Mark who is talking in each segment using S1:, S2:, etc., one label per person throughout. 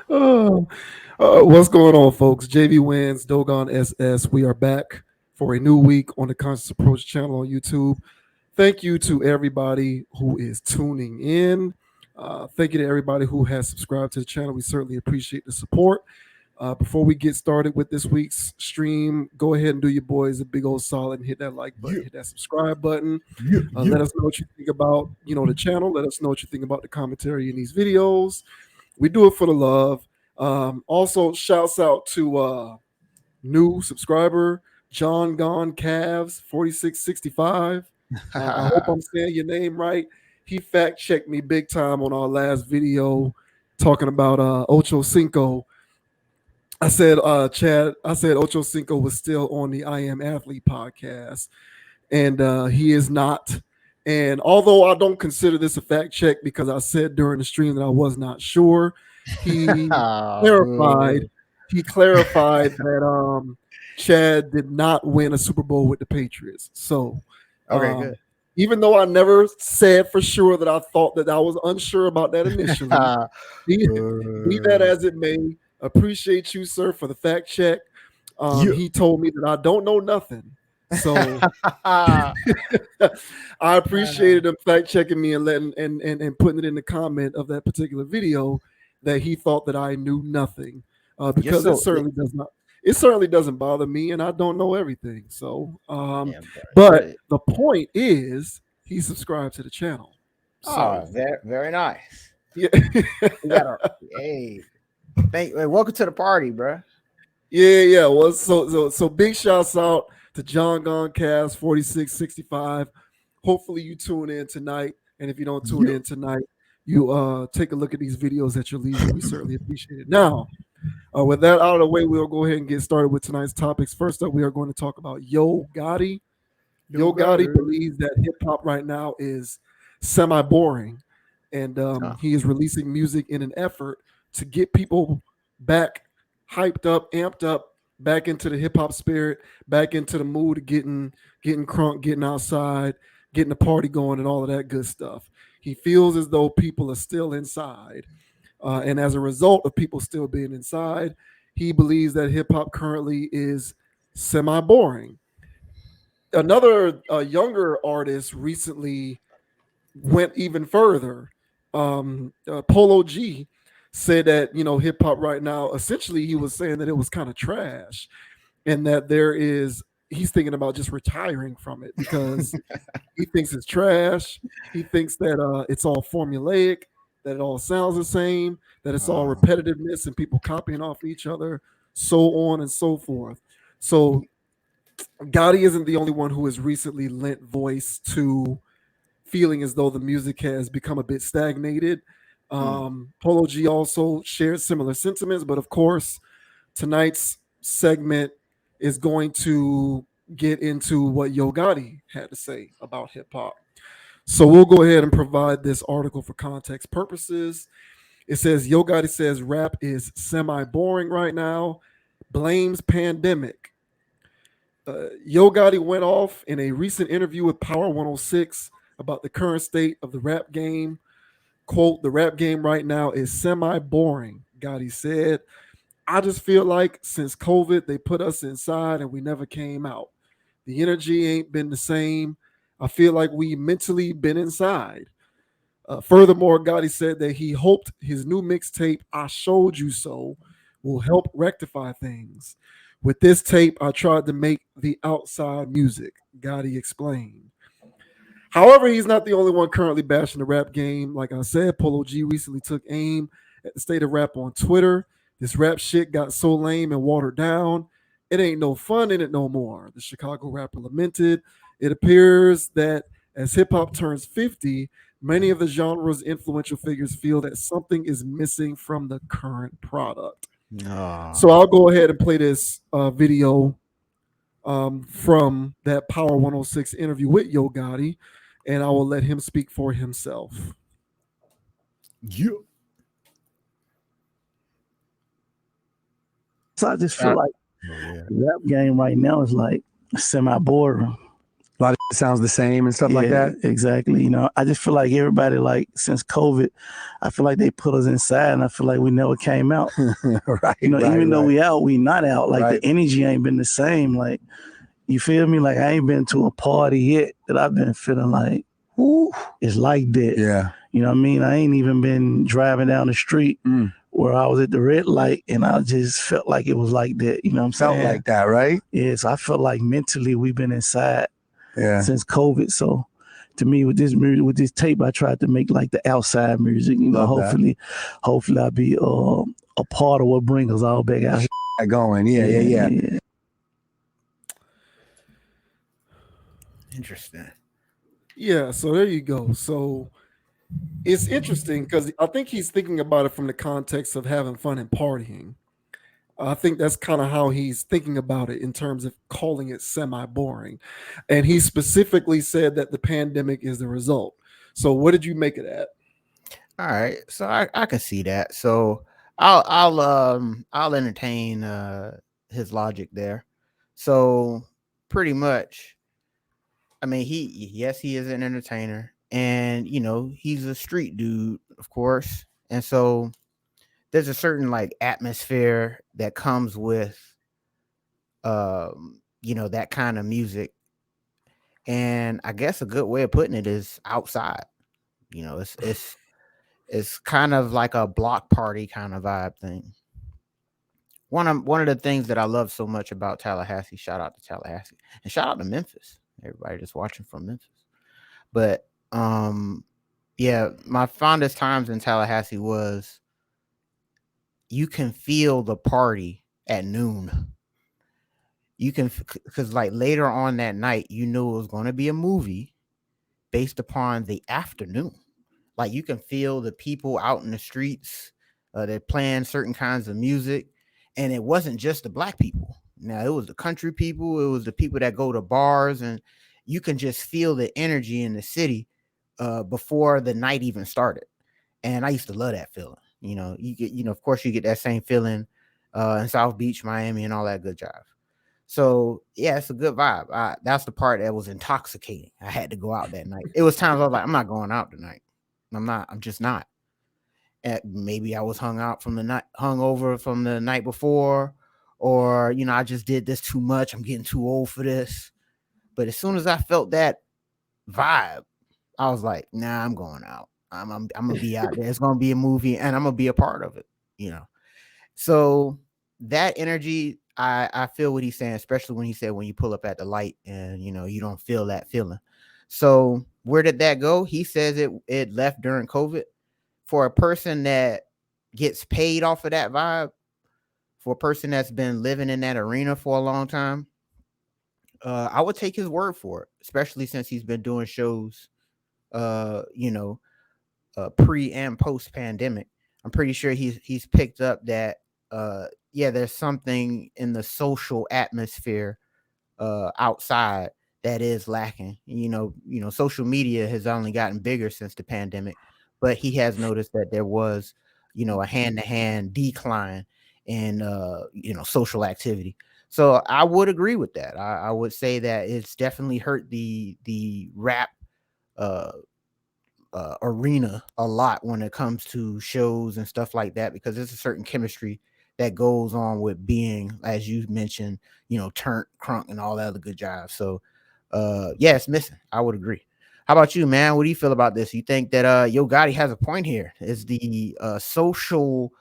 S1: Oh, what's going on, folks? JV Wins, Dogon SS. We are back for a new week on the Conscious Approach channel on YouTube. Thank you to everybody who is tuning in. Thank you to everybody who has subscribed to the channel. We certainly appreciate the support. Before we get started with this week's stream, go ahead and do your boys a big old solid and hit that like button, hit that subscribe button. Let us know what you think about the channel. Let us know what you think about the commentary in these videos. We do it for the love. Also, shouts out to new subscriber John Gone Cavs 4665. I hope I'm saying your name right. He fact checked me big time on our last video talking about Ocho Cinco. I said, Chad, I said Ocho Cinco was still on the I Am Athlete podcast, and he is not. And although I don't consider this a fact check because I said during the stream that I was not sure, he clarified. He clarified that Chad did not win a Super Bowl with the Patriots. So,
S2: good.
S1: Even though I never said for sure that I thought that I was unsure about that initially, be that as it may, appreciate you, sir, for the fact check. He told me that I don't know nothing. So I appreciated him fact checking me and letting and putting it in the comment of that particular video that he thought that I knew nothing. Because it certainly doesn't bother me, and I don't know everything. So but the point is he subscribed to the channel.
S2: So very, very nice.
S1: Yeah.
S2: Welcome to the party, bro.
S1: Yeah. Well, so big shouts out to John Goncast 4665. Hopefully you tune in tonight. And if you don't tune in tonight, you take a look at these videos at your leisure. We certainly appreciate it. Now, with that out of the way, we'll go ahead and get started with tonight's topics. First up, we are going to talk about Yo Gotti. Yo Gotti believes that hip hop right now is semi-boring, and he is releasing music in an effort to get people back hyped up, amped up, back into the hip hop spirit, back into the mood of getting crunk, getting outside, getting the party going, and all of that good stuff. He feels as though people are still inside. And as a result of people still being inside, he believes that hip hop currently is semi-boring. Another younger artist recently went even further. Polo G said that hip hop right now, essentially he was saying that it was kind of trash, and that he's thinking about just retiring from it because he thinks it's trash. He thinks that it's all formulaic, that it all sounds the same, that it's all repetitiveness and people copying off each other, so on and so forth. So Gotti isn't the only one who has recently lent voice to feeling as though the music has become a bit stagnated. Polo G also shared similar sentiments, but of course, tonight's segment is going to get into what Yo Gotti had to say about hip hop. So we'll go ahead and provide this article for context purposes. It says Yo Gotti says rap is semi-boring right now, blames pandemic. Yo Gotti went off in a recent interview with Power 106 about the current state of the rap game. Quote, the rap game right now is semi-boring, Gotti said. I just feel like since COVID, they put us inside and we never came out. The energy ain't been the same. I feel like we mentally been inside. Furthermore, Gotti said that he hoped his new mixtape, I Showed You So, will help rectify things. With this tape, I tried to make the outside music, Gotti explained. However, he's not the only one currently bashing the rap game. Like I said, Polo G recently took aim at the state of rap on Twitter. This rap shit got so lame and watered down. It ain't no fun in it no more, the Chicago rapper lamented. It appears that as hip hop turns 50, many of the genre's influential figures feel that something is missing from the current product. So I'll go ahead and play this video from that Power 106 interview with Yo Gotti, and I will let him speak for himself.
S3: So I just feel like the rap game right now is like semi-boring. A lot of sounds the same and stuff like that.
S4: Exactly. I just feel like everybody, like, since COVID, I feel like they put us inside, and I feel like we never came out.
S3: Right.
S4: Even though we out, we not out. Like,
S3: Right.
S4: the energy ain't been the same. Like, you feel me? Like, I ain't been to a party yet that I've been feeling like, ooh, it's like that.
S3: Yeah.
S4: You know what I mean? I ain't even been driving down the street where I was at the red light, and I just felt like it was like that. You know what I'm saying?
S3: Felt like that, right?
S4: Yeah, so I felt like mentally we've been inside since COVID. So to me, with this music, with this tape, I tried to make like the outside music. Hopefully I'll be a part of what brings us all back out here.
S3: Going. Yeah.
S2: Interesting.
S1: Yeah, so there you go. So it's interesting because I think he's thinking about it from the context of having fun and partying. I think that's kind of how he's thinking about it in terms of calling it semi-boring. And he specifically said that the pandemic is the result. So what did you make of that?
S2: All right, so I can see that. So I'll entertain his logic there. So pretty much, I mean, he is an entertainer, and he's a street dude, of course, and so there's a certain like atmosphere that comes with that kind of music, and I guess a good way of putting it is outside. It's kind of like a block party kind of vibe thing. One of the things that I love so much about Tallahassee, shout out to Tallahassee and shout out to Memphis, everybody that's watching from Memphis. But yeah, my fondest times in Tallahassee was you can feel the party at noon. You can, because like later on that night, you knew it was going to be a movie based upon the afternoon. Like you can feel the people out in the streets. They're playing certain kinds of music, and it wasn't just the black people. Now it was the country people. It was the people that go to bars, and you can just feel the energy in the city before the night even started. And I used to love that feeling. You get, of course, you get that same feeling in South Beach, Miami, and all that good jive. So yeah, it's a good vibe. That's the part that was intoxicating. I had to go out that night. It was times I was like, I'm not going out tonight. I'm just not. Maybe I was hung over from the night before, or I just did this too much. I'm getting too old for this. But as soon as I felt that vibe, I was like, nah, I'm going out. I'm gonna be out there. It's gonna be a movie, and I'm gonna be a part of it. So that energy, I feel what he's saying, especially when he said when you pull up at the light and you don't feel that feeling. So where did that go? He says it left during COVID. For a person that gets paid off of that vibe, for a person that's been living in that arena for a long time, I would take his word for it, especially since he's been doing shows, pre and post pandemic. I'm pretty sure he's picked up that, there's something in the social atmosphere outside that is lacking. Social media has only gotten bigger since the pandemic, but he has noticed that there was, a hand-to-hand decline in, social activity. So I would agree with that. I would say that it's definitely hurt the rap arena a lot when it comes to shows and stuff like that, because there's a certain chemistry that goes on with being, as you mentioned, turnt, crunk, and all that other good jive. So it's missing. I would agree. How about you, man? What do you feel about this? You think that Yo Gotti has a point here? Is the social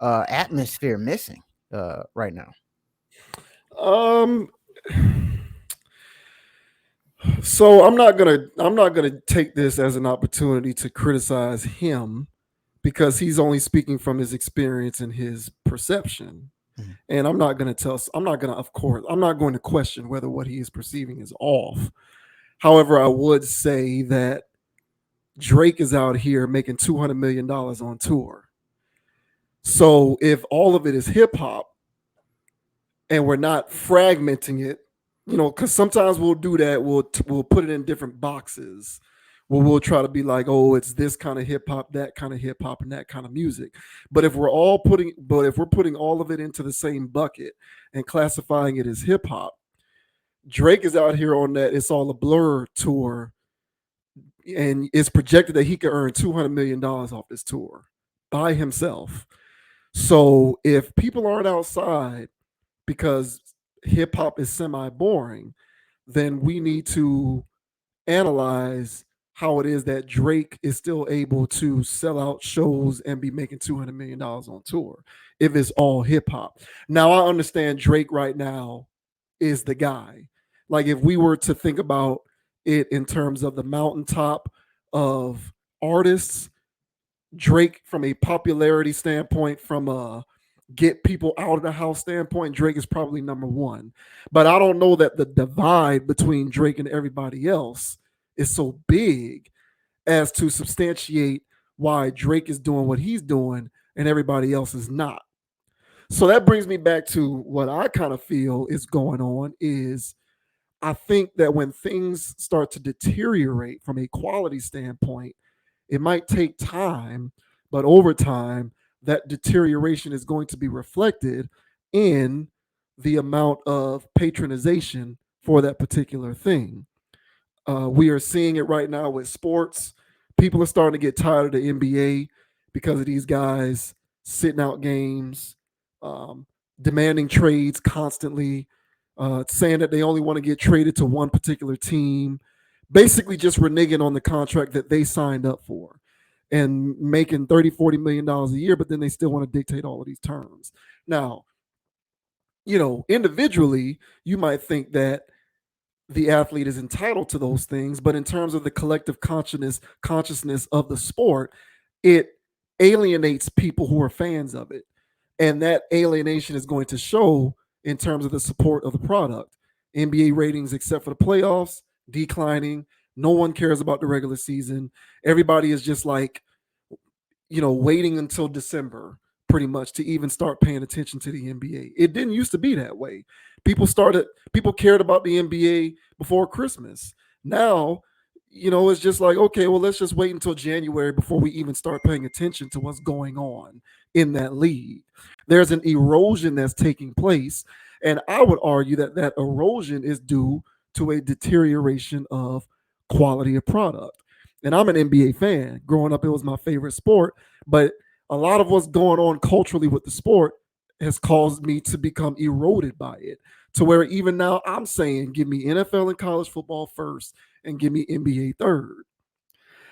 S2: atmosphere missing right now?
S1: So I'm not gonna take this as an opportunity to criticize him because he's only speaking from his experience and his perception. And I'm not going to question whether what he is perceiving is off. However, I would say that Drake is out here making $200 million on tour. So if all of it is hip hop and we're not fragmenting it, because sometimes we'll do that, we'll put it in different boxes. We'll try to be like, oh, it's this kind of hip hop, that kind of hip hop, and that kind of music. But if we're putting all of it into the same bucket and classifying it as hip hop, Drake is out here on that It's All a Blur tour, and it's projected that he could earn $200 million off this tour by himself. So if people aren't outside because hip hop is semi boring, then we need to analyze how it is that Drake is still able to sell out shows and be making $200 million on tour if it's all hip hop. Now, I understand Drake right now is the guy. Like, if we were to think about it in terms of the mountaintop of artists, Drake, from a popularity standpoint, from a get people out of the house standpoint, Drake is probably number one. But I don't know that the divide between Drake and everybody else is so big as to substantiate why Drake is doing what he's doing and everybody else is not. So that brings me back to what I kind of feel is going on is I think that when things start to deteriorate from a quality standpoint, it might take time, but over time, that deterioration is going to be reflected in the amount of patronization for that particular thing. We are seeing it right now with sports. People are starting to get tired of the NBA because of these guys sitting out games, um, demanding trades constantly, saying that they only want to get traded to one particular team, basically just reneging on the contract that they signed up for and making 30, $40 million a year, but then they still want to dictate all of these terms. Now, individually, you might think that the athlete is entitled to those things, but in terms of the collective consciousness of the sport, it alienates people who are fans of it. And that alienation is going to show in terms of the support of the product. NBA ratings, except for the playoffs, declining. No one cares about the regular season. Everybody is just like, waiting until December pretty much to even start paying attention to the NBA. It didn't used to be that way. People cared about the NBA before Christmas. Now, it's just like, okay, well, let's just wait until January before we even start paying attention to what's going on in that league. There's an erosion that's taking place. And I would argue that that erosion is due to a deterioration of quality of product. And I'm an NBA fan. Growing up, it was my favorite sport. But a lot of what's going on culturally with the sport has caused me to become eroded by it, to where even now I'm saying, give me NFL and college football first and give me NBA third.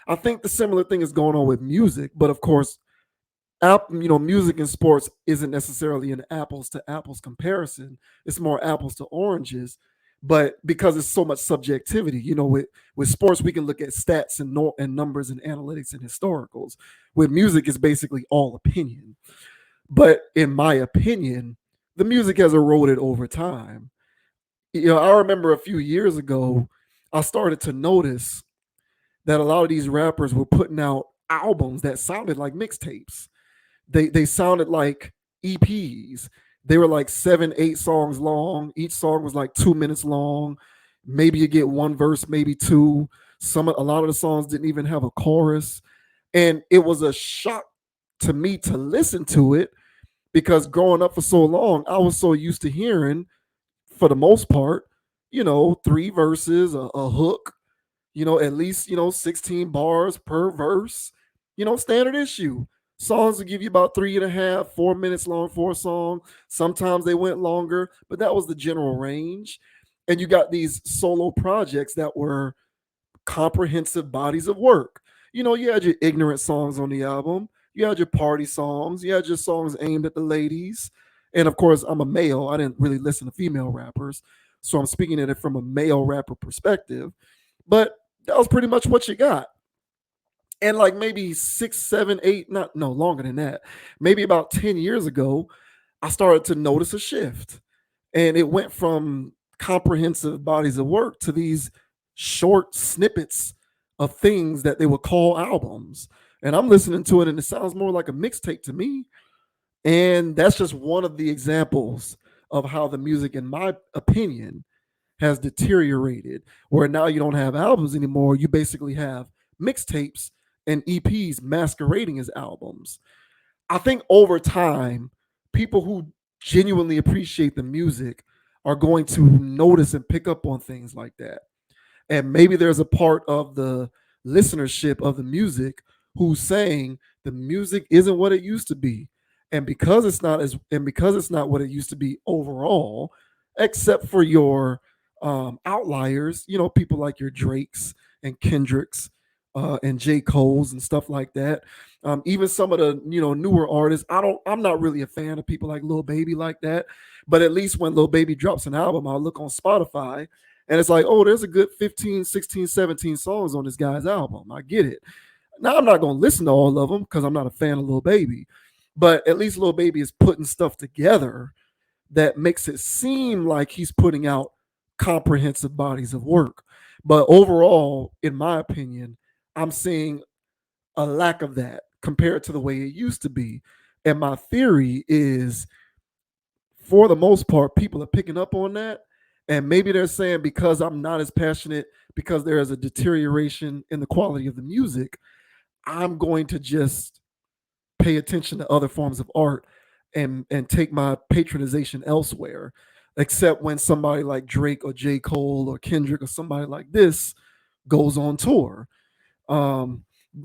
S1: I think the similar thing is going on with music, but of course, music and sports isn't necessarily an apples to apples comparison. It's more apples to oranges. But because it's so much subjectivity, with sports, we can look at stats and numbers and analytics and historicals. With music, it's basically all opinion. But in my opinion, the music has eroded over time. I remember a few years ago, I started to notice that a lot of these rappers were putting out albums that sounded like mixtapes. They sounded like EPs. They were like 7, 8 songs long. Each song was like 2 minutes long. Maybe you get one verse, maybe two. A lot of the songs didn't even have a chorus. And it was a shock to me to listen to it because growing up for so long, I was so used to hearing, for the most part, 3 verses, a hook, at least, 16 bars per verse, standard issue. Songs will give you about 3.5, 4 minutes long for a song. Sometimes they went longer, but that was the general range. And you got these solo projects that were comprehensive bodies of work. You had your ignorant songs on the album. You had your party songs. You had your songs aimed at the ladies. And of course, I'm a male. I didn't really listen to female rappers. So I'm speaking at it from a male rapper perspective. But that was pretty much what you got. And like maybe 6, 7, 8, no longer than that, maybe about 10 years ago, I started to notice a shift. And it went from comprehensive bodies of work to these short snippets of things that they would call albums. And I'm listening to it and it sounds more like a mixtape to me. And that's just one of the examples of how the music, in my opinion, has deteriorated, where now you don't have albums anymore. You basically have mixtapes and EPs masquerading as albums. I think over time, people who genuinely appreciate the music are going to notice and pick up on things like that. And maybe there's a part of the listenership of the music who's saying the music isn't what it used to be. And because it's not what it used to be overall, except for your outliers, people like your Drakes and Kendricks and J. Cole's and stuff like that. Even some of the newer artists, I'm not really a fan of people like Lil Baby like that. But at least when Lil Baby drops an album, I'll look on Spotify and it's like, oh, there's a good 15, 16, 17 songs on this guy's album. I get it. Now I'm not gonna listen to all of them because I'm not a fan of Lil Baby, but at least Lil Baby is putting stuff together that makes it seem like he's putting out comprehensive bodies of work. But overall, in my opinion, I'm seeing a lack of that compared to the way it used to be. And my theory is, for the most part, people are picking up on that. And maybe they're saying because I'm not as passionate, because there is a deterioration in the quality of the music, I'm going to just pay attention to other forms of art and take my patronization elsewhere. Except when somebody like Drake or J. Cole or Kendrick or somebody like this goes on tour. Um,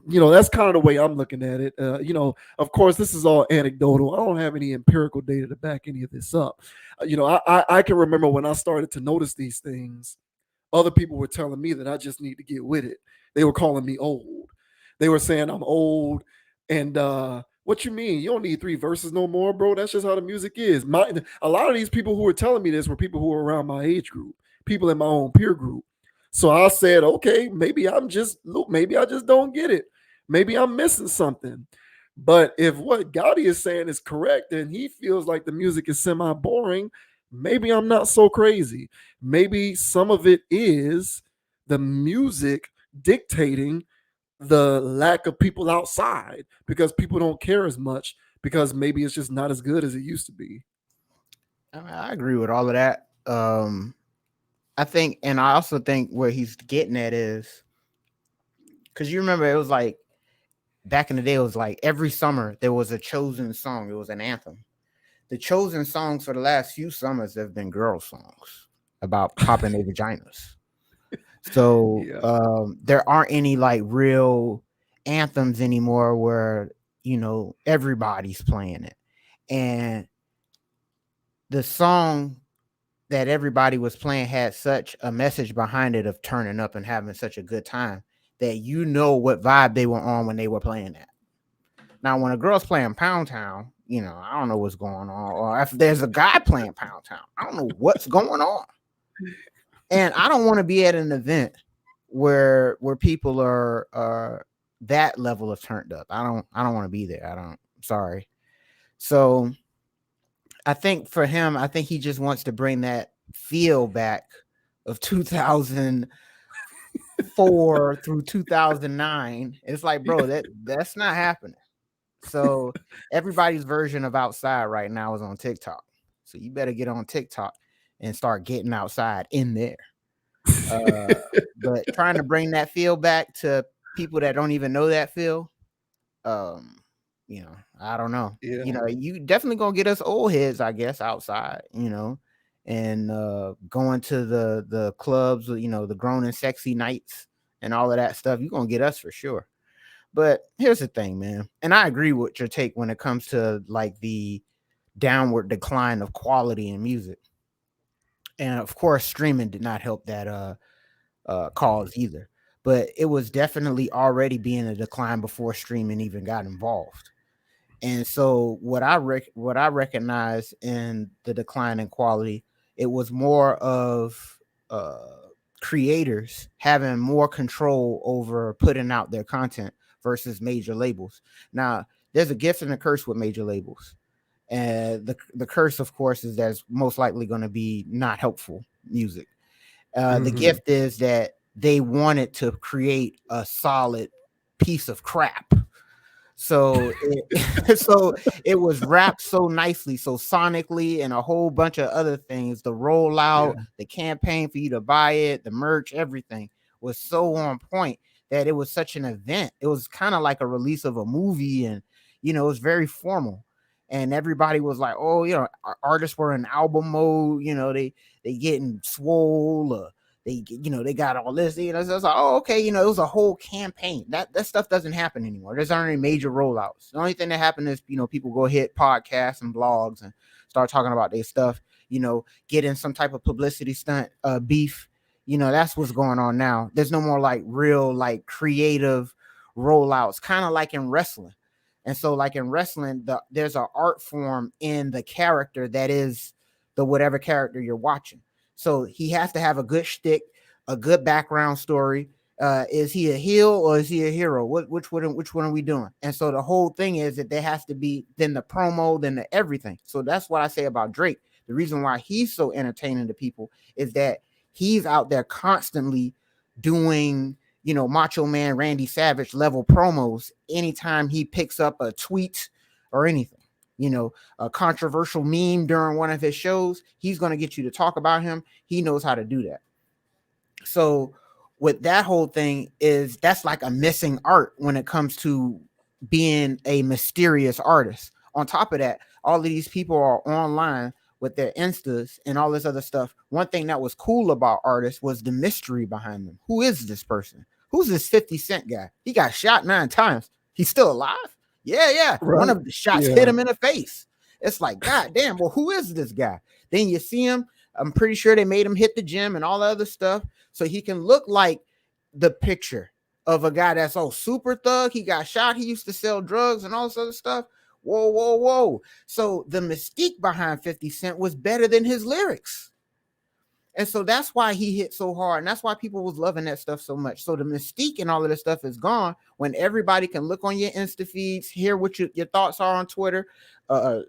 S1: that's kind of the way I'm looking at it. Of course, this is all anecdotal. I don't have any empirical data to back any of this up. I can remember when I started to notice these things, other people were telling me that I just need to get with it. They were calling me old. They were saying I'm old. And what you mean? You don't need 3 verses no more, bro. That's just how the music is. A lot of these people who were telling me this were people who were around my age group, people in my own peer group. So I said, okay, maybe I just don't get it. Maybe I'm missing something. But if what Gotti is saying is correct and he feels like the music is semi-boring, maybe I'm not so crazy. Maybe some of it is the music dictating the lack of people outside because people don't care as much because maybe it's just not as good as it used to be.
S2: I agree with all of that. I think, and I also think where he's getting at is because you remember it was like back in the day, it was like every summer there was a chosen song. It was an anthem. The chosen songs for the last few summers have been girl songs about popping their vaginas. So there aren't any like real anthems anymore where, everybody's playing it. And the song that everybody was playing had such a message behind it of turning up and having such a good time that what vibe they were on when they were playing that. Now, when a girl's playing Pound Town, I don't know what's going on. Or if there's a guy playing Pound Town, I don't know what's going on. And I don't want to be at an event where people are that level of turned up. I don't want to be there. Sorry. So I think for him, I think he just wants to bring that feel back of 2004 through 2009. It's like, bro, that's not happening. So everybody's version of outside right now is on TikTok. So you better get on TikTok and start getting outside in there. But trying to bring that feel back to people that don't even know that feel, I don't know.
S1: Yeah.
S2: You definitely gonna get us old heads, I guess, outside, and going to the clubs, the grown and sexy nights and all of that stuff. You're gonna get us for sure. But here's the thing, man, and I agree with your take when it comes to like the downward decline of quality in music. And of course, streaming did not help that cause either. But it was definitely already being a decline before streaming even got involved. And so what I recognize in the decline in quality, it was more of creators having more control over putting out their content versus major labels. Now, there's a gift and a curse with major labels. And the curse, of course, is that's most likely going to be not helpful music. The gift is that they wanted to create a solid piece of crap. So it was wrapped so nicely, so sonically, and a whole bunch of other things. The rollout, the campaign for you to buy it, the merch, everything was so on point that it was such an event. It was kind of like a release of a movie, and it was very formal. and everybody was like, oh, artists were in album mode, they getting swole, they got all this, so it's like, oh, okay, it was a whole campaign. That stuff doesn't happen anymore. There's aren't any major rollouts. The only thing that happened is, people go hit podcasts and blogs and start talking about their stuff, get in some type of publicity stunt, beef. That's what's going on now. There's no more like real, like creative rollouts, kind of like in wrestling. And so like in wrestling, there's an art form in the character that is the whatever character you're watching. So he has to have a good shtick, a good background story. Is he a heel or is he a hero? Which one are we doing? And so the whole thing is that there has to be then the promo, then the everything. So that's what I say about Drake. The reason why he's so entertaining to people is that he's out there constantly doing, Macho Man Randy Savage level promos anytime he picks up a tweet or anything. A controversial meme during one of his shows, he's going to get you to talk about him. He knows how to do that. So with that whole thing that's like a missing art when it comes to being a mysterious artist. On top of that, all of these people are online with their Instas and all this other stuff. One thing that was cool about artists was the mystery behind them. Who is this person? Who's this 50 Cent guy? He got shot 9 times. He's still alive? Yeah. Right. One of the shots hit him in the face. It's like, God damn, well, who is this guy? Then you see him. I'm pretty sure they made him hit the gym and all the other stuff so he can look like the picture of a guy that's super thug. He got shot. He used to sell drugs and all this other stuff. Whoa. So the mystique behind 50 Cent was better than his lyrics. And so that's why he hit so hard. And that's why people was loving that stuff so much. So the mystique and all of this stuff is gone when everybody can look on your Insta feeds, hear what your thoughts are on Twitter,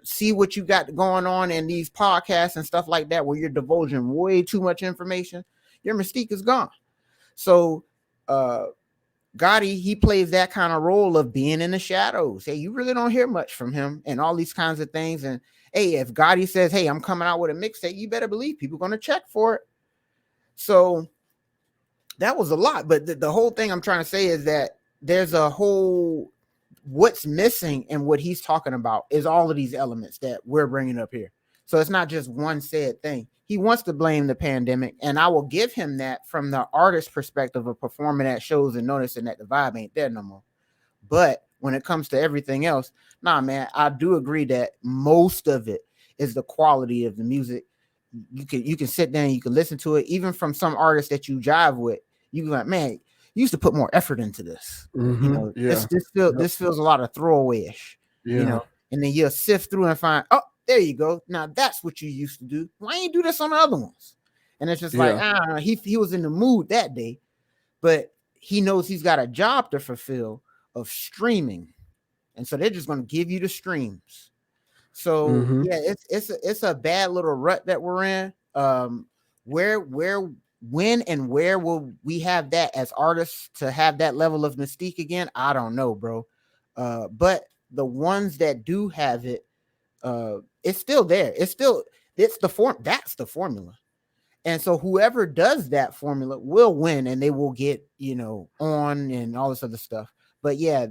S2: see what you got going on in these podcasts and stuff like that, where you're divulging way too much information. Your mystique is gone. So Gotti, he plays that kind of role of being in the shadows. Hey, you really don't hear much from him and all these kinds of things. And hey, if Gotti says, hey, I'm coming out with a mixtape, you better believe people are going to check for it. So that was a lot. But the whole thing I'm trying to say is that there's a whole, what's missing and what he's talking about is all of these elements that we're bringing up here. So it's not just one said thing. He wants to blame the pandemic, and I will give him that from the artist perspective of performing at shows and noticing that the vibe ain't there no more. But when it comes to everything else, nah, man, I do agree that most of it is the quality of the music. You can sit down, you can listen to it, even from some artists that you jive with. You can like, man, you used to put more effort into this. This feels a lot of throwaway-ish. And then you'll sift through and find, oh, there you go. Now that's what you used to do. Why ain't you do this on the other ones? And it's just like, he was in the mood that day, but he knows he's got a job to fulfill of streaming. And so they're just going to give you the streams. So it's a bad little rut that we're in. When and where will we have that as artists to have that level of mystique again? I don't know, bro. But the ones that do have it, it's still there. That's the formula. And so whoever does that formula will win, and they will get, on and all this other stuff. But yeah,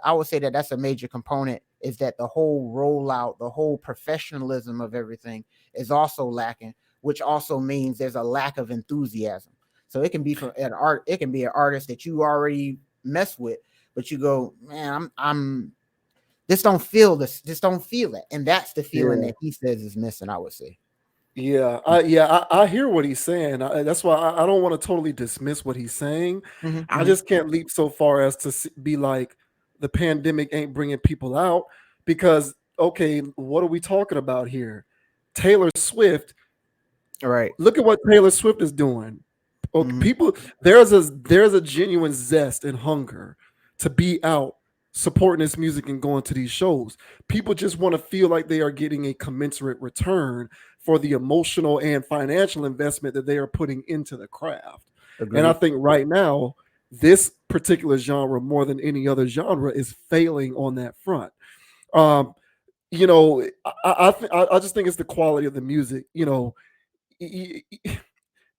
S2: I would say that's a major component, is that the whole rollout, the whole professionalism of everything is also lacking, which also means there's a lack of enthusiasm. So it can be it can be an artist that you already mess with, but you go, man, I'm just don't feel this. Just don't feel it. And that's the feeling that he says is missing, I would say.
S1: Yeah, I hear what he's saying. That's why I don't want to totally dismiss what he's saying. I just can't leap so far as to be like, the pandemic ain't bringing people out, because, okay, what are we talking about here? Taylor Swift.
S2: All right.
S1: Look at what Taylor Swift is doing. People, there's a genuine zest and hunger to be out supporting this music and going to these shows. People just want to feel like they are getting a commensurate return for the emotional and financial investment that they are putting into the craft. Agreed. And I think right now, this particular genre, more than any other genre, is failing on that front. I just think it's the quality of the music.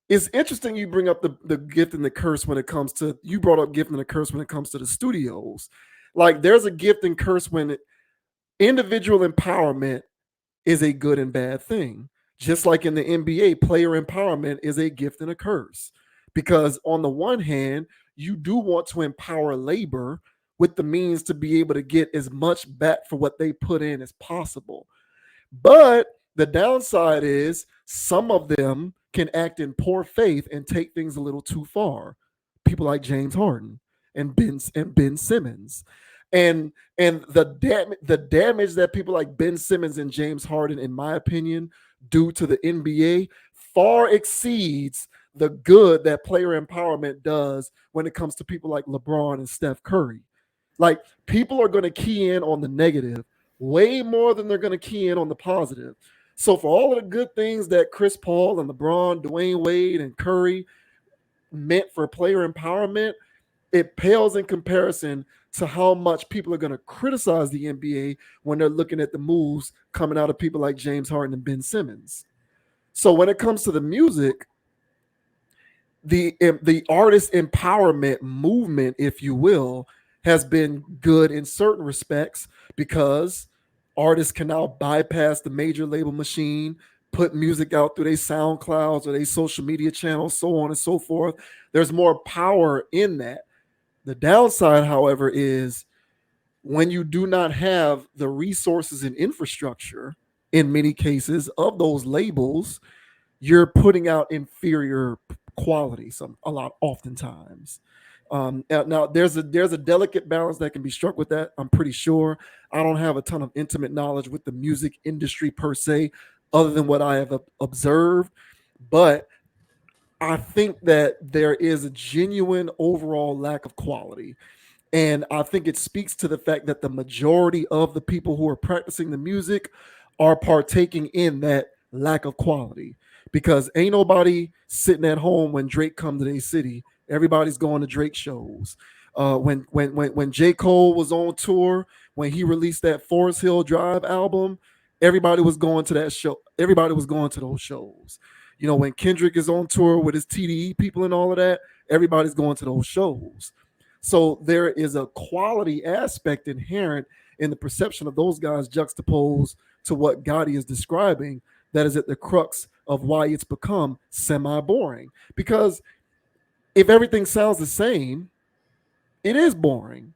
S1: It's interesting you bring up the gift and the curse when it comes to, you brought up gift and the curse when it comes to the studios. Like, there's a gift and curse when individual empowerment is a good and bad thing. Just like in the NBA, player empowerment is a gift and a curse. Because on the one hand, you do want to empower labor with the means to be able to get as much back for what they put in as possible. But the downside is some of them can act in poor faith and take things a little too far. People like James Harden and Ben Simmons. And the damage that people like Ben Simmons and James Harden, in my opinion, do to the NBA far exceeds the good that player empowerment does when it comes to people like LeBron and Steph Curry. Like, people are going to key in on the negative way more than they're going to key in on the positive. So for all of the good things that Chris Paul and LeBron, Dwayne Wade, and Curry meant for player empowerment, it pales in comparison to how much people are going to criticize the NBA when they're looking at the moves coming out of people like James Harden and Ben Simmons. So when it comes to the music, the artist empowerment movement, if you will, has been good in certain respects because artists can now bypass the major label machine, put music out through their SoundClouds or their social media channels, so on and so forth. There's more power in that. The downside, however, is when you do not have the resources and infrastructure, in many cases, of those labels, you're putting out inferior quality a lot oftentimes. Now there's a delicate balance that can be struck with that. I'm pretty sure. I don't have a ton of intimate knowledge with the music industry per se, other than what I have observed, but I think that there is a genuine overall lack of quality. And I think it speaks to the fact that the majority of the people who are practicing the music are partaking in that lack of quality. Because ain't nobody sitting at home when Drake come to their city. Everybody's going to Drake shows. When J. Cole was on tour, when he released that Forest Hill Drive album, everybody was going to that show. Everybody was going to those shows. You know, when Kendrick is on tour with his TDE people and all of that, everybody's going to those shows. So there is a quality aspect inherent in the perception of those guys juxtaposed to what Gotti is describing that is at the crux of why it's become semi-boring. Because if everything sounds the same, it is boring.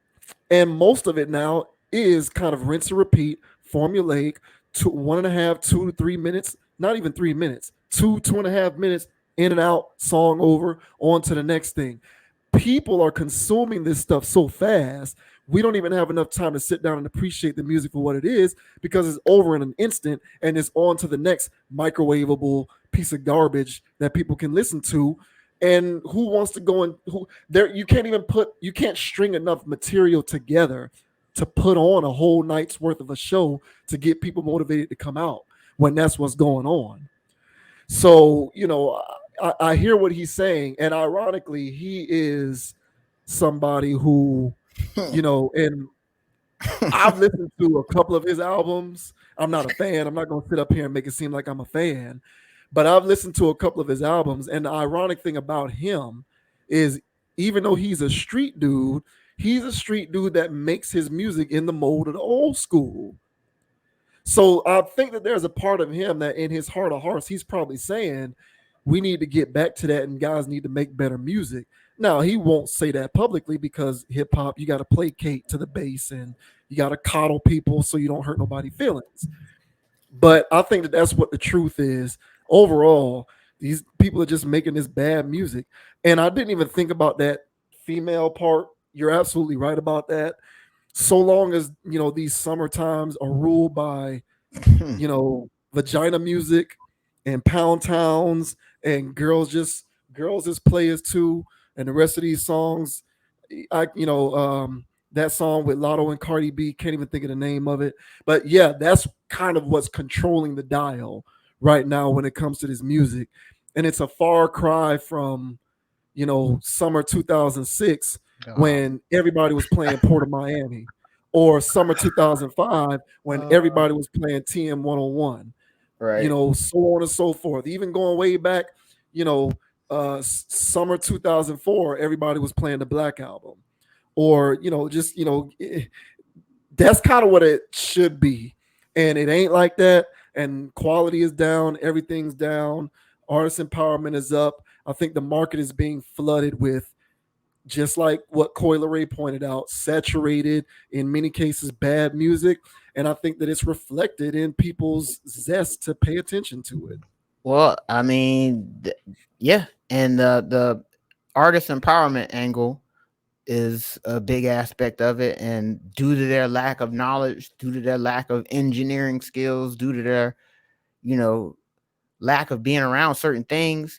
S1: And most of it now is kind of rinse and repeat, formulaic, 1.5, 2 to 3 minutes, not even 3 minutes, 2.5 minutes, in and out, song over, on to the next thing. People are consuming this stuff so fast, we don't even have enough time to sit down and appreciate the music for what it is because it's over in an instant and it's on to the next microwavable piece of garbage that people can listen to. And who wants to go and who there? You can't string enough material together to put on a whole night's worth of a show to get people motivated to come out when that's what's going on. So, I hear what he's saying, and ironically, he is somebody who, and I've listened to a couple of his albums. I'm not a fan. I'm not going to sit up here and make it seem like I'm a fan, but I've listened to a couple of his albums, and the ironic thing about him is even though he's a street dude that makes his music in the mold of the old school. So I think that there's a part of him that in his heart of hearts, he's probably saying, we need to get back to that and guys need to make better music. Now, he won't say that publicly because hip hop, you got to placate to the base and you got to coddle people so you don't hurt nobody's feelings. But I think that that's what the truth is. Overall, these people are just making this bad music. And I didn't even think about that female part. You're absolutely right about that. So long as, these summer times are ruled by, vagina music and pound towns and girls as players too, and the rest of these songs, that song with Lotto and Cardi B, can't even think of the name of it, but yeah, that's kind of what's controlling the dial right now when it comes to this music, and it's a far cry from summer 2006 when everybody was playing Port of Miami, or summer 2005 when everybody was playing TM 101.
S2: Right.
S1: So on and so forth. Even going way back, summer 2004, everybody was playing the Black Album, or That's kind of what it should be, and it ain't like that. And quality is down, everything's down, artist empowerment is up. I think the market is being flooded with, just like what Coyle Ray pointed out, saturated, in many cases, bad music. And I think that it's reflected in people's zest to pay attention to it.
S2: Well, I mean, yeah, and the artist empowerment angle is a big aspect of it, and due to their lack of knowledge, due to their lack of engineering skills, due to their, you know, lack of being around certain things,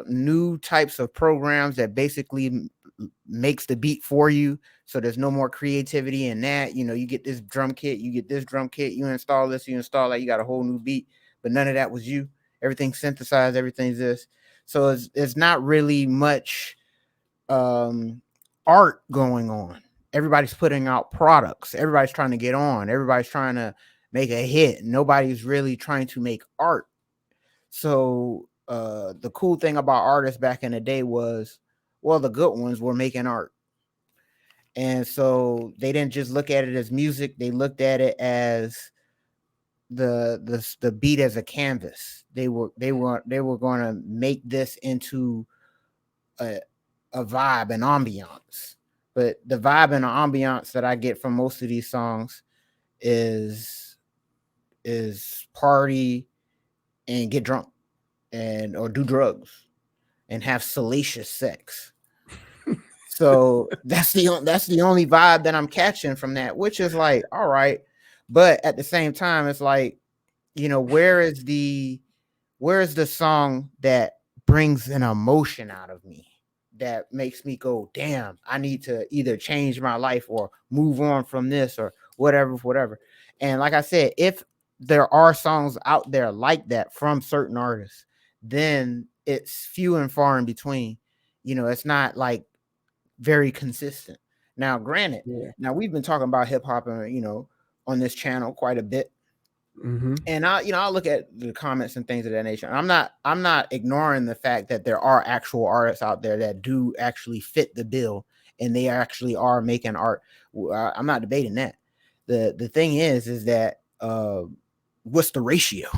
S2: new types of programs that basically makes the beat for you, so there's no more creativity in that. You know, you get this drum kit, you install this, you install that, you got a whole new beat, but none of that was you. Everything's synthesized, everything's this. So it's not really much art going on. Everybody's putting out products, everybody's trying to get on, everybody's trying to make a hit. Nobody's really trying to make art. So the cool thing about artists back in the day was, well, the good ones were making art. And so they didn't just look at it as music, they looked at it as the beat as a canvas. They were going to make this into a vibe, an ambiance. But the vibe and the ambiance that I get from most of these songs is party and get drunk and or do drugs and have salacious sex. So that's the only vibe that I'm catching from that, which is like, all right. But at the same time, it's like, you know, where is the song that brings an emotion out of me, that makes me go, damn, I need to either change my life or move on from this or whatever. And like I said, if there are songs out there like that from certain artists, then it's few and far in between. You know, it's not like very consistent. Now, granted, now we've been talking about hip hop, you know, on this channel quite a bit.
S1: Mm-hmm.
S2: And I'll look at the comments and things of that nature. I'm not ignoring the fact that there are actual artists out there that do actually fit the bill and they actually are making art. I'm not debating that. The thing is that what's the ratio?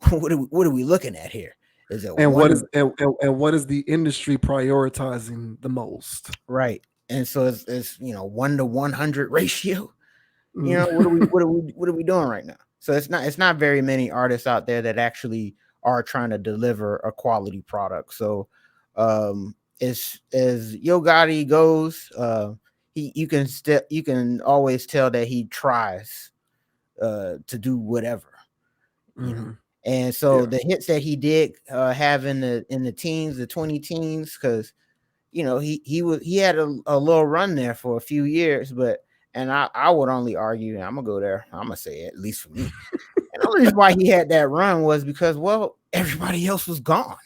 S2: What are we looking at here? Is it
S1: and what is the industry prioritizing the most?
S2: Right. And so it's 1 to 100 ratio. You know, what are we doing right now? So it's not very many artists out there that actually are trying to deliver a quality product. So as Yo Gotti goes, you can always tell that he tries to do whatever. You know? And so the hits that he did have in the teens, the 20 teens, because you know he had a little run there for a few years, but I would only argue, and I'm gonna go there, I'm gonna say it, at least for me. And the only reason why he had that run was because, well, everybody else was gone,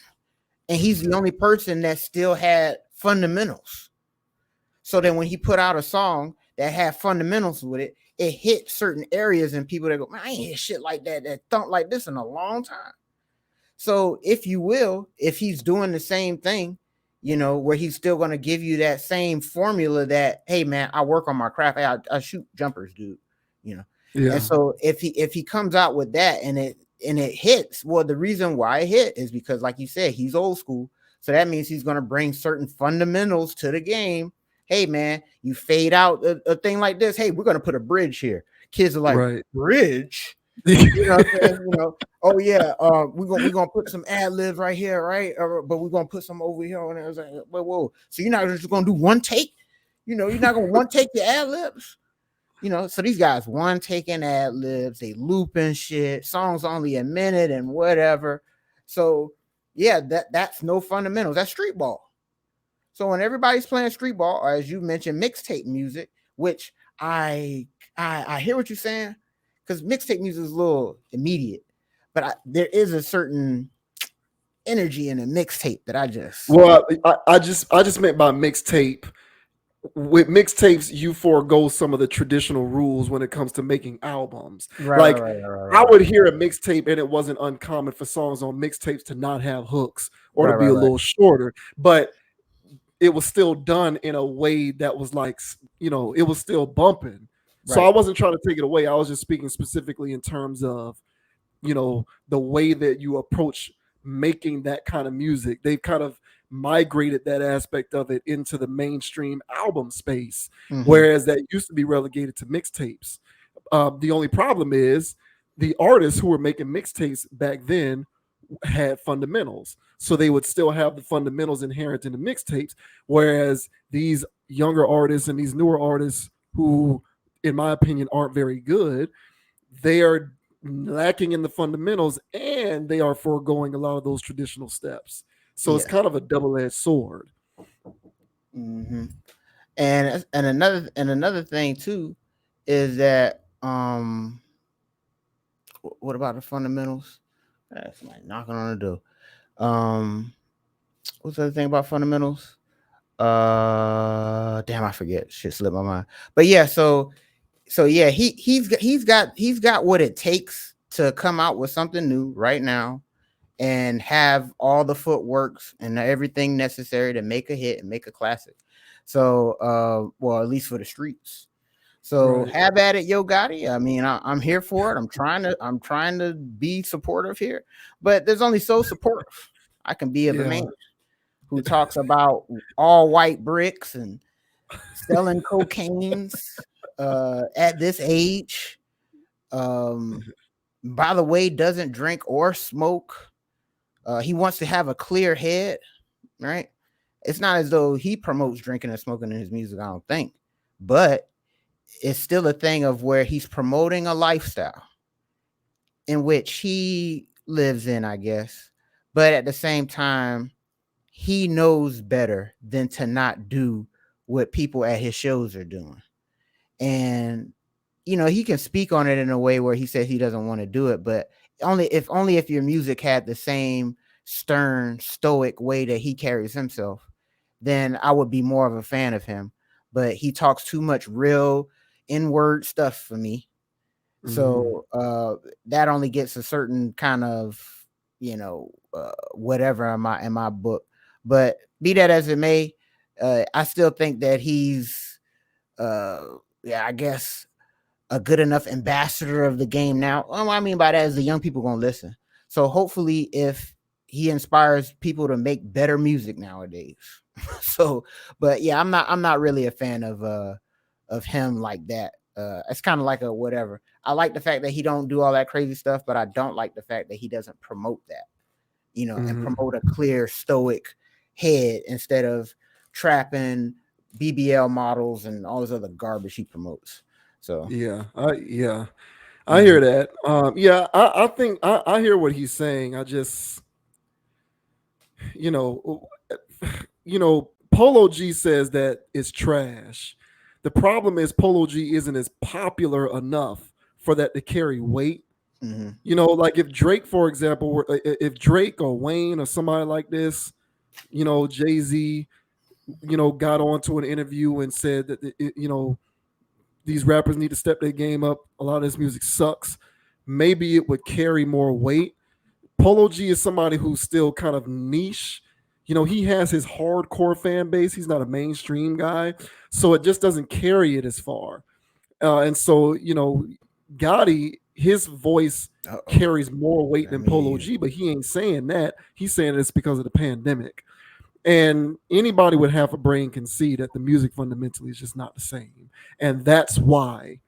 S2: and he's the only person that still had fundamentals. So then when he put out a song that had fundamentals with it, it hit certain areas and people that go, man, I ain't hear shit like that thump like this in a long time. So if you will, if he's doing the same thing, you know, where he's still going to give you that same formula that, hey man, I work on my craft. Hey, I shoot jumpers, dude. You know? Yeah. And so if he comes out with that and it hits, well, the reason why it hit is because, like you said, he's old school. So that means he's going to bring certain fundamentals to the game. Hey man, you fade out a thing like this. Hey, we're going to put a bridge here. Kids are like, right. Bridge? You know what I'm saying? You know, oh yeah, we're gonna put some ad libs right here, right? But we're gonna put some over here. And I was like, whoa. So you're not just gonna do one take? You know, you're not gonna one take your ad libs. You know, so these guys one taking ad libs, they looping shit, songs only a minute and whatever. So yeah, that's no fundamentals. That's street ball. So when everybody's playing street ball, or as you mentioned, mixtape music, which I hear what you're saying. Because mixtape music is a little immediate, but there is a certain energy in a mixtape that I just.
S1: Well, I just meant by mixtape. With mixtapes, you forego some of the traditional rules when it comes to making albums. Right. I would hear a mixtape, and it wasn't uncommon for songs on mixtapes to not have hooks or to be a little shorter, but it was still done in a way that was like, you know, it was still bumping. So I wasn't trying to take it away. I was just speaking specifically in terms of, the way that you approach making that kind of music. They've kind of migrated that aspect of it into the mainstream album space, whereas that used to be relegated to mixtapes. The only problem is the artists who were making mixtapes back then had fundamentals. So they would still have the fundamentals inherent in the mixtapes, whereas these younger artists and these newer artists who, in my opinion, aren't very good, they are lacking in the fundamentals and they are foregoing a lot of those traditional steps. So it's kind of a double-edged sword.
S2: And another thing too is that what about the fundamentals? Somebody knocking on the door. What's the other thing about fundamentals? Damn, I forget. Shit slipped my mind. But yeah, so yeah, he's got what it takes to come out with something new right now and have all the footworks and everything necessary to make a hit and make a classic. So well, at least for the streets. So have at it, Yo Gotti. I mean, I'm here for it. I'm trying to be supportive here, but there's only so supportive I can be of a man who talks about all white bricks and selling cocaines at this age. By the way, doesn't drink or smoke. He wants to have a clear head, right? It's not as though he promotes drinking and smoking in his music, I don't think, but it's still a thing of where he's promoting a lifestyle in which he lives in, I guess. But at the same time, he knows better than to not do what people at his shows are doing. And, he can speak on it in a way where he says he doesn't want to do it, but only if your music had the same stern, stoic way that he carries himself, then I would be more of a fan of him. But he talks too much real inward stuff for me. So that only gets a certain kind of, whatever in my book. But be that as it may, I still think that he's, I guess, a good enough ambassador of the game now. What I mean by that is the young people gonna listen. So hopefully, if he inspires people to make better music nowadays. But yeah, I'm not really a fan of him like that. It's kind of like a whatever. I like the fact that he don't do all that crazy stuff, but I don't like the fact that he doesn't promote that, and promote a clear stoic head instead of trapping BBL models and all this other garbage he promotes. So
S1: I hear that. I think I hear what he's saying. I just, Polo G says that it's trash. The problem is Polo G isn't as popular enough for that to carry weight. Like if Drake, for example, if Drake or Wayne or somebody like this, Jay-Z, got onto an interview and said that, these rappers need to step their game up. A lot of this music sucks. Maybe it would carry more weight. Polo G is somebody who's still kind of niche. He has his hardcore fan base. He's not a mainstream guy. So it just doesn't carry it as far. And so, Gotti, his voice carries more weight than Polo G, but he ain't saying that. He's saying it's because of the pandemic. And anybody with half a brain can see that the music fundamentally is just not the same. And that's why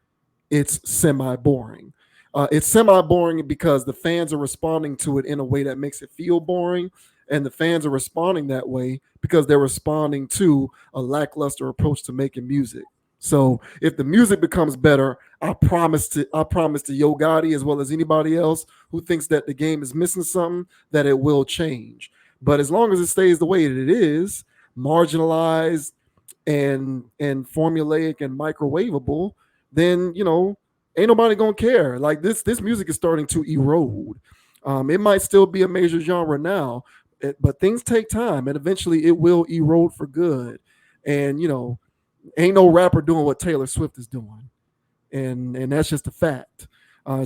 S1: it's semi-boring. It's semi-boring because the fans are responding to it in a way that makes it feel boring. And the fans are responding that way because they're responding to a lackluster approach to making music. So if the music becomes better, I promise to Yo Gotti as well as anybody else who thinks that the game is missing something, that it will change. But as long as it stays the way that it is, marginalized and formulaic and microwavable, then ain't nobody gonna care. Like this music is starting to erode. It might still be a major genre now, but things take time, and eventually it will erode for good. And ain't no rapper doing what Taylor Swift is doing, and that's just a fact.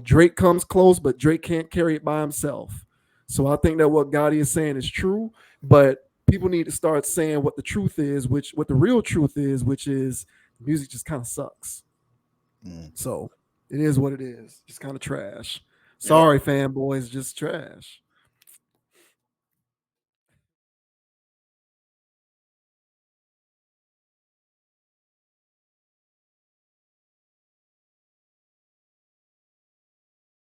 S1: Drake comes close, but Drake can't carry it by himself. So I think that what Gotti is saying is true, but people need to start saying what the truth is, what the real truth is, which is music just kind of sucks. So it is what it is. Just kind of trash. Sorry, fanboys, just trash.